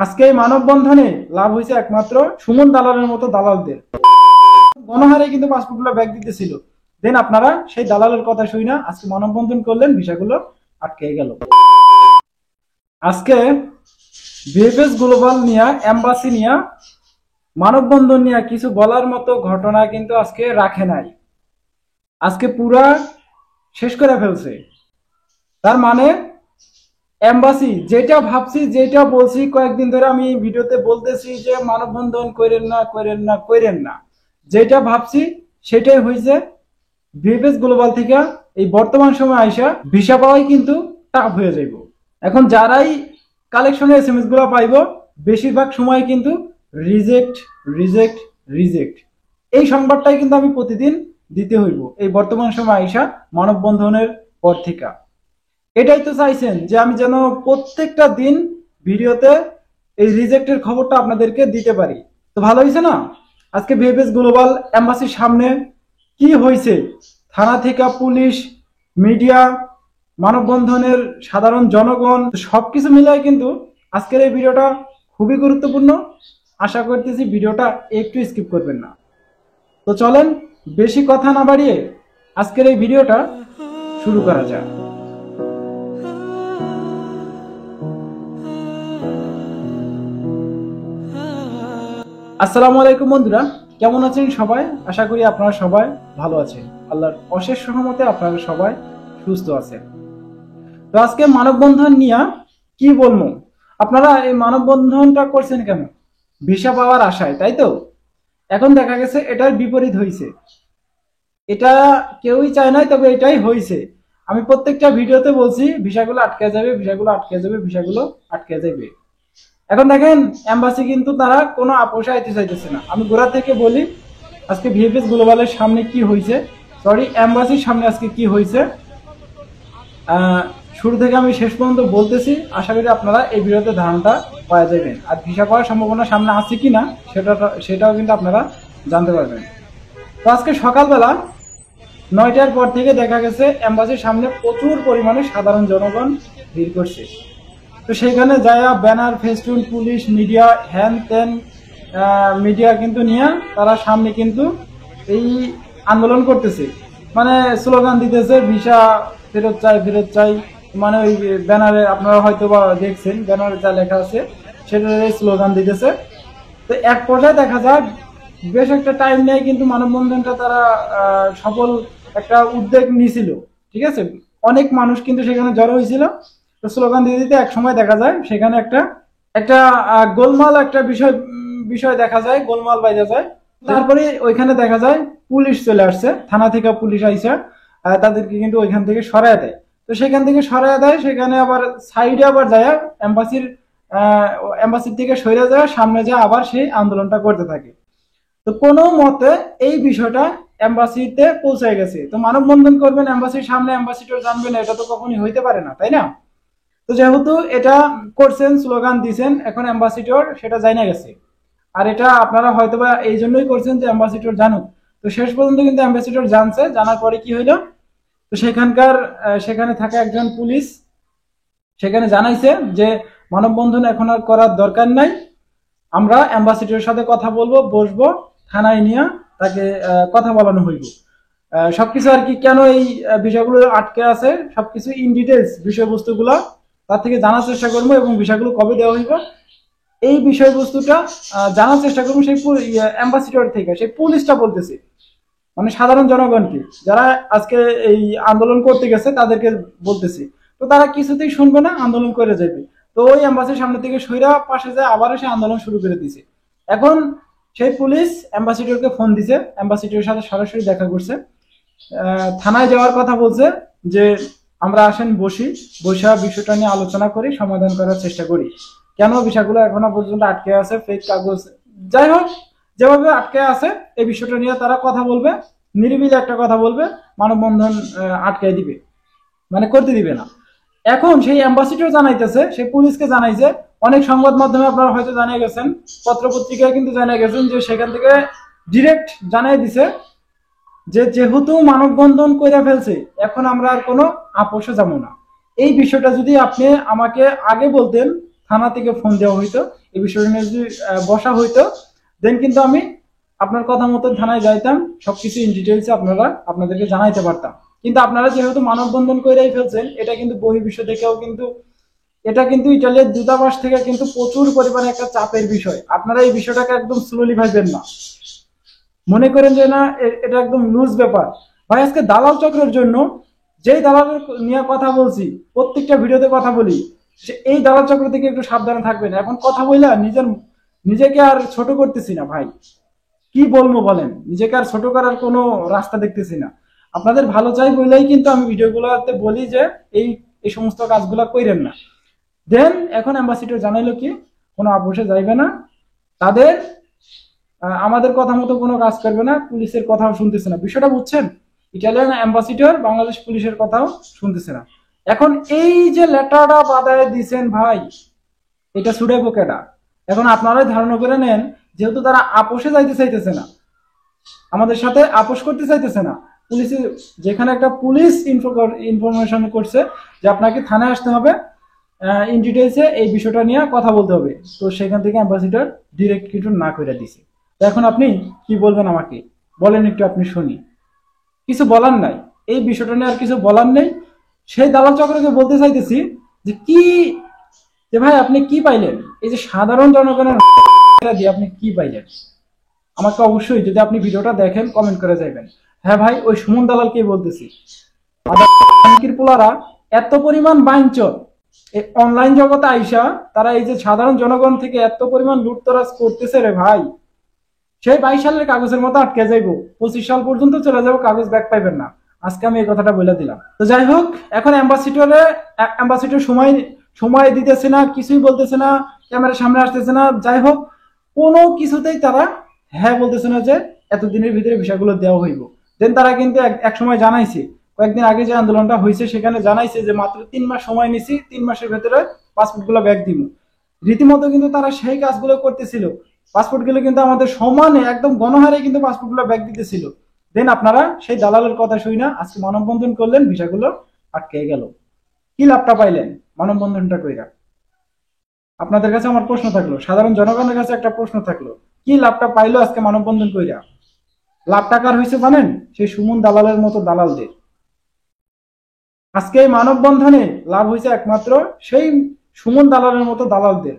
আজকে এই মানববন্ধনে লাভ হয়েছে একমাত্র সুমন দালালের মতো দালালদের। গণহারে কিন্তু পাসপোর্টগুলো ব্যাগ দিতেছিল, দেন আপনারা সেই দালালের কথা শুই না আজকে মানববন্ধন করলেন, ভিসাগুলো আটকে গেল। আজকে ভিএফএস গ্লোবাল নিয়ে, এম্বাসি নিয়ে, মানববন্ধন নিয়ে কিছু বলার মতো ঘটনা কিন্তু আজকে রাখে নাই, আজকে পুরা শেষ করে ফেলছে। তার মানে এম্বাসি যেটা ভাবছি, যেটা বলছি কয়েকদিন ধরে আমি ভিডিওতে বলতেছি যে মানববন্ধন করেন না করেন না করেন না, যেটা ভাবছি সেটাই হয়েছে। ভিএফএস গ্লোবাল থেকে এই বর্তমান সময় আইসা ভিসা পাওয়াই কিন্তু টাফ হয়ে যাইব। এখন যারাই কালেকশনের এসএমএস গুলো পাইব, বেশিরভাগ সময় কিন্তু রিজেক্ট রিজেক্ট রিজেক্ট, এই সংবাদটাই কিন্তু আমি প্রতিদিন দিতে হইব এই বর্তমান সময় আইসা মানববন্ধনের পর থেকে। এটাই তো চাইছেন যে আমি যেন প্রত্যেকটা দিন ভিডিওতে এই রিজেক্টের খবরটা আপনাদেরকে দিতে পারি। তো ভালো হয়েছে না? আজকে ভিএফএস গ্লোবাল এম্বাসির সামনে কি হয়েছে, থানা থেকে পুলিশ, মিডিয়া, মানববন্ধনের সাধারণ জনগণ, সবকিছু মিলাই কিন্তু আজকের এই ভিডিওটা খুবই গুরুত্বপূর্ণ। আশা করতেছি ভিডিওটা একটু স্কিপ করবেন না। তো চলেন বেশি কথা না বাড়িয়ে আজকের এই ভিডিওটা শুরু করা যাক। আসসালামু আলাইকুম বন্ধুরা, কেমন আছেন সবাই? আশা করি আপনারা সবাই ভালো আছেন। আল্লাহর অশেষ রহমতে আপনারা সবাই সুস্থ আছেন। তো আজকে মানববন্ধন নিয়ে কি বলবো, আপনারা এই মানববন্ধনটা করছেন কেন? ভিসা পাওয়ার আশায়, তাই তো? এখন দেখা গেছে এটার বিপরীত হয়েছে। এটা কেউই চায় নাই, তবে এটাই হয়েছে। আমি প্রত্যেকটা ভিডিওতে বলছি ভিসাগুলো আটকে যাবে, ভিসাগুলো আটকে যাবে, ভিসাগুলো আটকে যাবে। এখন দেখেন এম্বাসি কিন্তু তারা কোনো আপোষে আইতে চাইতেছে না। আমি গোড়া থেকে বলি আজকে ভিএফএস গ্লোবালের সামনে কি হয়েছে, সরি এম্বাসির সামনে আজকে কি হয়েছে, শুরু থেকে আমি শেষ পর্যন্ত বলতেছি। আশা করি আপনারা এই ভিডিওতে ধারণাটা পাওয়া যাবেন, আর ভিসা পাওয়ার সম্ভাবনা সামনে আছে কিনা সেটাও কিন্তু আপনারা জানতে পারবেন। তো আজকে সকালবেলা 9টার পর থেকে দেখা গেছে এম্বাসির সামনে প্রচুর পরিমাণে সাধারণ জনগণ ভিড় করছে। তো সেখানে যায় ব্যানার, ফেস্টুন, পুলিশ, মিডিয়া, হ্যান ত্যান মিডিয়া কিন্তু নিয়ে তারা সামনে কিন্তু এই আন্দোলন করতেছে, মানে স্লোগান দিতেছে ভিসা ফেরত চাই, ফেরত চাই। মানে ওই ব্যানারে আপনারা হয়তো বা দেখছেন, ব্যানারে যা লেখা আছে সেটার স্লোগান দিতেছে। তো এক পর্যায়ে দেখা যায় বেশ একটা টাইম নেয় কিন্তু মানববন্ধনটা তারা সফল একটা উদ্যোগ নিয়েছিল, ঠিক আছে। অনেক মানুষ কিন্তু সেখানে জড়ো হয়েছিল। তো স্লোগান দিতে দিতে এক সময় দেখা যায় সেখানে একটা একটা গোলমাল একটা বিষয় দেখা যায়, গোলমাল বাইজা যায়। তারপরে ওইখানে দেখা যায় পুলিশ চলে আসছে, থানা থেকে পুলিশ আইসা তাদেরকে কিন্তু ওইখান থেকে সরায় দেয়। তো সেখান থেকে সরায় দেয়, সেখানে আবার সাইডে আবার যায় এম্বাসির থেকে সরে যায়, সামনে যায় আবার সেই আন্দোলনটা করতে থাকে। তো কোনো মতে এই বিষয়টা এম্বাসিতে পৌঁছায় গেছে। তো মানববন্ধন করবেন এম্বাসির সামনে, অ্যাম্বাসিডর জানবেন, এটা তো কখনই হইতে পারে না, তাই না? তো যেহেতু এটা করছেন, স্লোগান দিছেন, এখন অ্যাম্বাসিডর সেটা জানা গেছে। আর এটা আপনারা হয়তোবা এই জন্যই করছেন যে অ্যাম্বাসিডর জানুক। তো শেষ পর্যন্ত কিন্তু অ্যাম্বাসিডর জানছে, জানার পরে কি হইলো, তো সেখানে থাকা একজন পুলিশ সেখানে জানাইছে যে মানববন্ধন এখন আর করার দরকার নাই, আমরা অ্যাম্বাসিডরের সাথে কথা বলবো, বসবো, থানায় নিয়ে তাকে কথা বলানো হইব। সবকিছু আর কি, কেন এই বিষয়গুলো আটকে আছে সবকিছু ইন ডিটেলস বিষয়বস্তুগুলো তার থেকে জানার চেষ্টা করবো, এবং বিষয়গুলো কবে দেওয়া হইব এই বিষয়বস্তুটা জানার চেষ্টা করবো সেই অ্যাম্বাসিডর থেকে। সেই পুলিশটা বলতেছে, মানে সাধারণ জনগণকে যারা আজকে এই আন্দোলন করতে গেছে তাদেরকে বলতেছে। তো তারা কিছুতেই শুনবে না, আন্দোলন করে যাবে। তো ওই অ্যাম্বাসির সামনে থেকে সইরা পাশে যায়, আবার সে আন্দোলন শুরু করে দিছে। এখন সেই পুলিশ অ্যাম্বাসিডরকে ফোন দিছে, অ্যাম্বাসিডরের সাথে সরাসরি দেখা করছে, থানায় যাওয়ার কথা বলছে যে আমরা আসেন বসি, বসে বিষয়টা নিয়ে আলোচনা করি, সমাধান করার চেষ্টা করি। কেন বিষয়গুলো এখনো পর্যন্ত আটকে আছে, ফেক কাগজ, যাই হোক যেভাবে আটকে আছে এই বিষয়টা নিয়ে তারা কথা বলবে, নিরিবিলি একটা কথা বলবে, মানববন্ধন আটকে দিবে, মানে করতে দিবে না। এখন সেই অ্যাম্বাসিডর জানাইতেছে, সেই পুলিশকে জানাইছে, অনেক সংবাদ মাধ্যমে আপনারা হয়তো জানিয়ে গেছেন, পত্র পত্রিকায় কিন্তু জানিয়ে গেছেন যে সেখান থেকে ডিরেক্ট জানিয়ে দিছে যে যেহেতু মানববন্ধন করে ফেলছে এখন আমরা আর কোনো আপোষে যাবো না। এই বিষয়টা যদি আপনি আমাকে আগে বলতেন থানা থেকে ফোন দেওয়া হইতো, এই বিষয়টা নিয়ে যদি বসা হইতো, দেন কিন্তু আমি আপনার কথা মতো থানায় যাইতাম, সবকিছু ইন ডিটেইলসে আপনাদেরকে জানাইতে পারতাম। কিন্তু আপনারা যেহেতু মানববন্ধন করেই ফেলছেন, এটা কিন্তু বহির্বিশ্ব থেকেও কিন্তু এটা কিন্তু ইটালির দূতাবাস থেকে কিন্তু প্রচুর পরিমাণে একটা চাপের বিষয়। আপনারা এই বিষয়টাকে একদম স্লোলি ভাববেন না, মনে করেন যে না এটা একদম লুজ ব্যাপার। ভাই আজকে দালাল চক্রের জন্য যেই দালালের নিয়ে কথা বলছি, প্রত্যেকটা ভিডিওতে কথা বলি, এই দালাল চক্র থেকে একটু সাবধানে থাকবেন। এখন কথা বললা নিজেকে আর ছোট করতেছি না ভাই, কি বলবো বলেন, নিজেকে আর ছোট করার কোনো রাস্তা দেখতেছি না। আপনাদের ভালো চাই বলেই কিন্তু আমি ভিডিওগুলোতে বলি যে এই এই সমস্ত কাজগুলো কইরেন না। দেন এখন অ্যাম্বাসিডর জানাইলো কি কোনো আপোষে যাইবে না, তাদের আমাদের কথা মতো কোনো কাজ করবে না, পুলিশের কথাও শুনতেছে না। বিষয়টা বুঝছেন? ইটালিয়ান অ্যাম্বাসিডর বাংলাদেশ পুলিশের কথাও শুনতেছে না। এখন এই যে লেটারটা বাদায় দিছেন ভাই, এটা ছুড়াইবো কেডা? এখন আপনারাই ধারণা করে নেন, যেহেতু তারা আপোষে যাইতে চাইতেছে না, আমাদের সাথে আপোষ করতে চাইতেছে না, পুলিশে যেখানে একটা পুলিশ ইনফরমেশন করছে যে আপনাকে থানায় আসতে হবে, ইন ডিটেইলসে এই বিষয়টা নিয়ে কথা বলতে হবে, তো সেখান থেকে অ্যাম্বাসিডর ডিরেক্ট কিছু না করে দিছে। তো এখন আপনি কি বলবেন আমাকে বলেন একটু, আপনি শুনি। কিছু বলার নাই, এই বিষয়টা নিয়ে আর কিছু বলার নেই। সেই দালাল চক্রকে বলতে চাইতেছি যে কি, যে ভাই আপনি কি পাইলেন, এই যে সাধারণ জনগণের দিয়ে আপনি কি পাইলেন? আমাকে অবশ্যই যদি আপনি ভিডিওটা দেখেন কমেন্ট করে যাবেন। হ্যাঁ ভাই, ওই সুমন দালালকে বলতেছি। পোলারা এত পরিমাণ বাঞ্চল এই অনলাইন জগতে আইসা, তারা এই যে সাধারণ জনগণ থেকে এত পরিমাণ লুটতরাজ করতেছে রে ভাই, সেই 22 সালের কাগজের মতো আটকে যাইবো, 25 সাল পর্যন্ত চলে যাবো, কাগজ ব্যাক পাইবেন না। আজকে আমি এই কথাটা বলে দিলাম। তো যাই হোক, এখন অ্যাম্বাসিডর সময় দিতেছে না, কিছুই বলতেছে না, ক্যামেরার সামনে আসতেছে না। যাই হোক, কোনো কিছুতেই তারা হ্যাঁ বলতেছে না যে এতদিনের ভিতরে ভিসাগুলো দেওয়া হইব। দেন তারা কিন্তু এক সময় জানাইছে, কয়েকদিন আগে যে আন্দোলনটা হয়েছে সেখানে জানাইছে যে মাত্র 3 মাস সময় নিছি, 3 মাসের ভেতরে পাসপোর্ট গুলো ব্যাক দিব। রীতিমতো কিন্তু তারা সেই কাজগুলো করতেছিল, পাসপোর্ট গুলো কিন্তু আমাদের সমানে একদম গণহারে কিন্তু পাসপোর্ট গুলো ব্যাক দিতেছিল। দেন আপনারা সেই দালালের কথা শুই না আজকে মানববন্ধন করলেন, ভিসাগুলো আটকে গেল। কি লাভটা পাইলেন মানববন্ধনটা কইরা? আপনাদের কাছে আমার প্রশ্ন থাকলো, সাধারণ জনগণের কাছে একটা প্রশ্ন থাকলো, কি লাভটা পাইলো আজকে মানববন্ধন কইরা? লাভ টাকার হয়েছে জানেন, সেই সুমন দালালের মতো দালালদের। আজকে এই মানববন্ধনে লাভ হয়েছে একমাত্র সেই সুমন দালালের মতো দালালদের।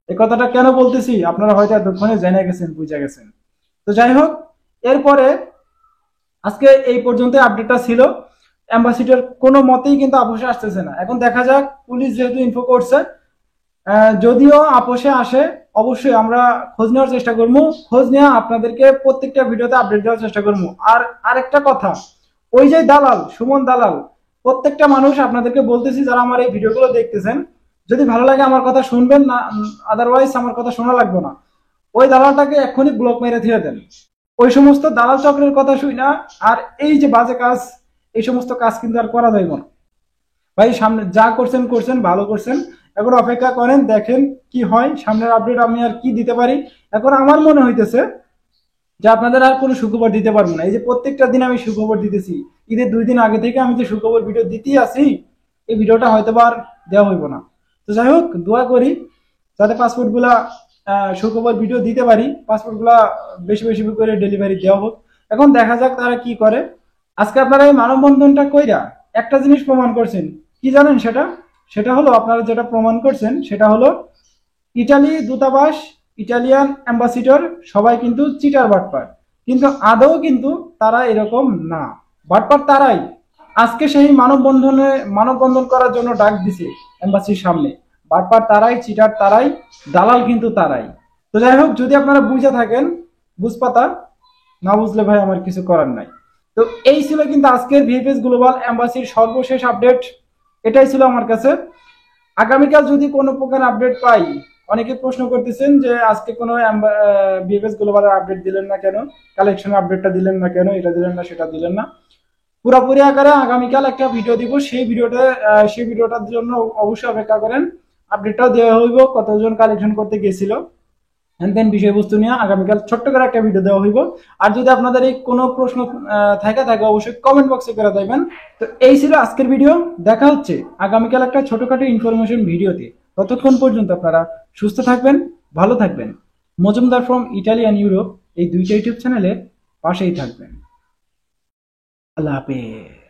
এই কথাটা কেন বলতেছি আপনারা হয়তো এতক্ষণে জেনে গেছেন, বুঝে গেছেন। তো যাই হোক, এরপরে আজকে এই পর্যন্ত আপডেটটা ছিল। অ্যাম্বাসিডর কোনো মতেই কিন্তু আপোষে আসতেছে না। এখন দেখা যাক, পুলিশ যেহেতু ইনফো করছে, যদিও আপোষে আসে অবশ্যই আমরা খোঁজ নেওয়ার চেষ্টা করবো, খোঁজ নেওয়া আপনাদেরকে প্রত্যেকটা ভিডিওতে আপডেট দেওয়ার চেষ্টা করবো। আর আরেকটা কথা, ওই যে দালাল সুমন দালাল, প্রত্যেকটা মানুষ আপনাদেরকে বলতেছি যারা আমার এই ভিডিওগুলো দেখতেছেন, যদি ভালো লাগে আমার কথা শুনবেন, না আদারওয়াইজ আমার কথা শোনা লাগবে না। ওই দালালটাকে এক্ষুনি ব্লক মেরে দিয়ে দেন। ওই সমস্ত দালাল চক্রের কথা শুই না, আর এই যে বাজে কাজ, এই সমস্ত কাজ কিন্তু আর করা যাইব না ভাই। সামনে যা করছেন করছেন, ভালো করছেন, এখন অপেক্ষা করেন, দেখেন কি হয়। সামনের আপডেট আমি আর কি দিতে পারি। এখন আমার মনে হইতেছে যে আপনাদের আর কোনো সুখবর দিতে পারবো না। এই যে প্রত্যেকটা দিন আমি সুখবর দিতেছি, ঈদের 2 দিন আগে থেকে আমি যে সুখবর ভিডিও দিতেই আছি, এই ভিডিওটা হয়তো আর দেওয়া হইব না। তো যাই হোক, দোয়া করি যাতে পাসপোর্ট গুলা সুখবর ভিডিও দিতে পারি, পাসপোর্ট গুলা বেশি বেশি করে ডেলিভারি দেওয়া হোক। এখন দেখা যাক তারা কি করে। আজকে আপনারা এই মানববন্ধনটা কইরা একটা জিনিস প্রমাণ করছেন, কি জানেন? সেটা হলো, আপনারা যেটা প্রমাণ করছেন সেটা হলো ইটালি দূতাবাস, ইটালিয়ান অ্যাম্বাসিডর সবাই কিন্তু চিটার বাটপার, কিন্তু আদৌ কিন্তু তারা এরকম না। বাটপার তারাই আজকে সেই মানববন্ধন করার জন্য ডাক দিছে এম্বাসির সামনে। বাটপার তারাই, চিটার তারাই, দালাল কিন্তু তারাই। তো যাই হোক, যদি আপনারা বুঝে থাকেন বুঝপাতা, না বুঝলে ভাই আমার কিছু করার নাই। তো এই ছিল কিন্তু আজকের ভিএফএস গ্লোবাল এম্বাসির সর্বশেষ আপডেট। এটাই ছিল আমার কাছে। আগামীকাল যদি কোনো প্রকার আপডেট পাই, অনেকে প্রশ্ন করতেছেন যে আজকে কোনো ভিএফএস গ্লোবালের আপডেট দিলেন না কেন, কালেকশন আপডেটটা দিলেন না কেন, এটা দিলেন না সেটা দিলেন না। পুরোপুরি আকারে আগামীকাল একটা ভিডিও দিব, সেই ভিডিওটার জন্য অবশ্যই অপেক্ষা করেন। আপডেটটাও দেওয়া হইব কতজন কালেকশন করতে গেছিল, দেন বিষয়বস্তু নিয়ে আগামীকাল ছোট্ট করে একটা ভিডিও দেওয়া হইব। আর যদি আপনাদের এই কোনো প্রশ্ন থাকে অবশ্যই কমেন্ট বক্সে করে দেবেন। তো এই ছিল আজকের ভিডিও, দেখা হচ্ছে আগামীকাল একটা ছোটখাটো ইনফরমেশন ভিডিওতে। ততক্ষণ পর্যন্ত আপনারা সুস্থ থাকবেন, ভালো থাকবেন। Majumdar from Italy and Europe এই দুইটা ইউটিউব চ্যানেলের পাশেই থাকবেন। আল্লাহ হাফেজ।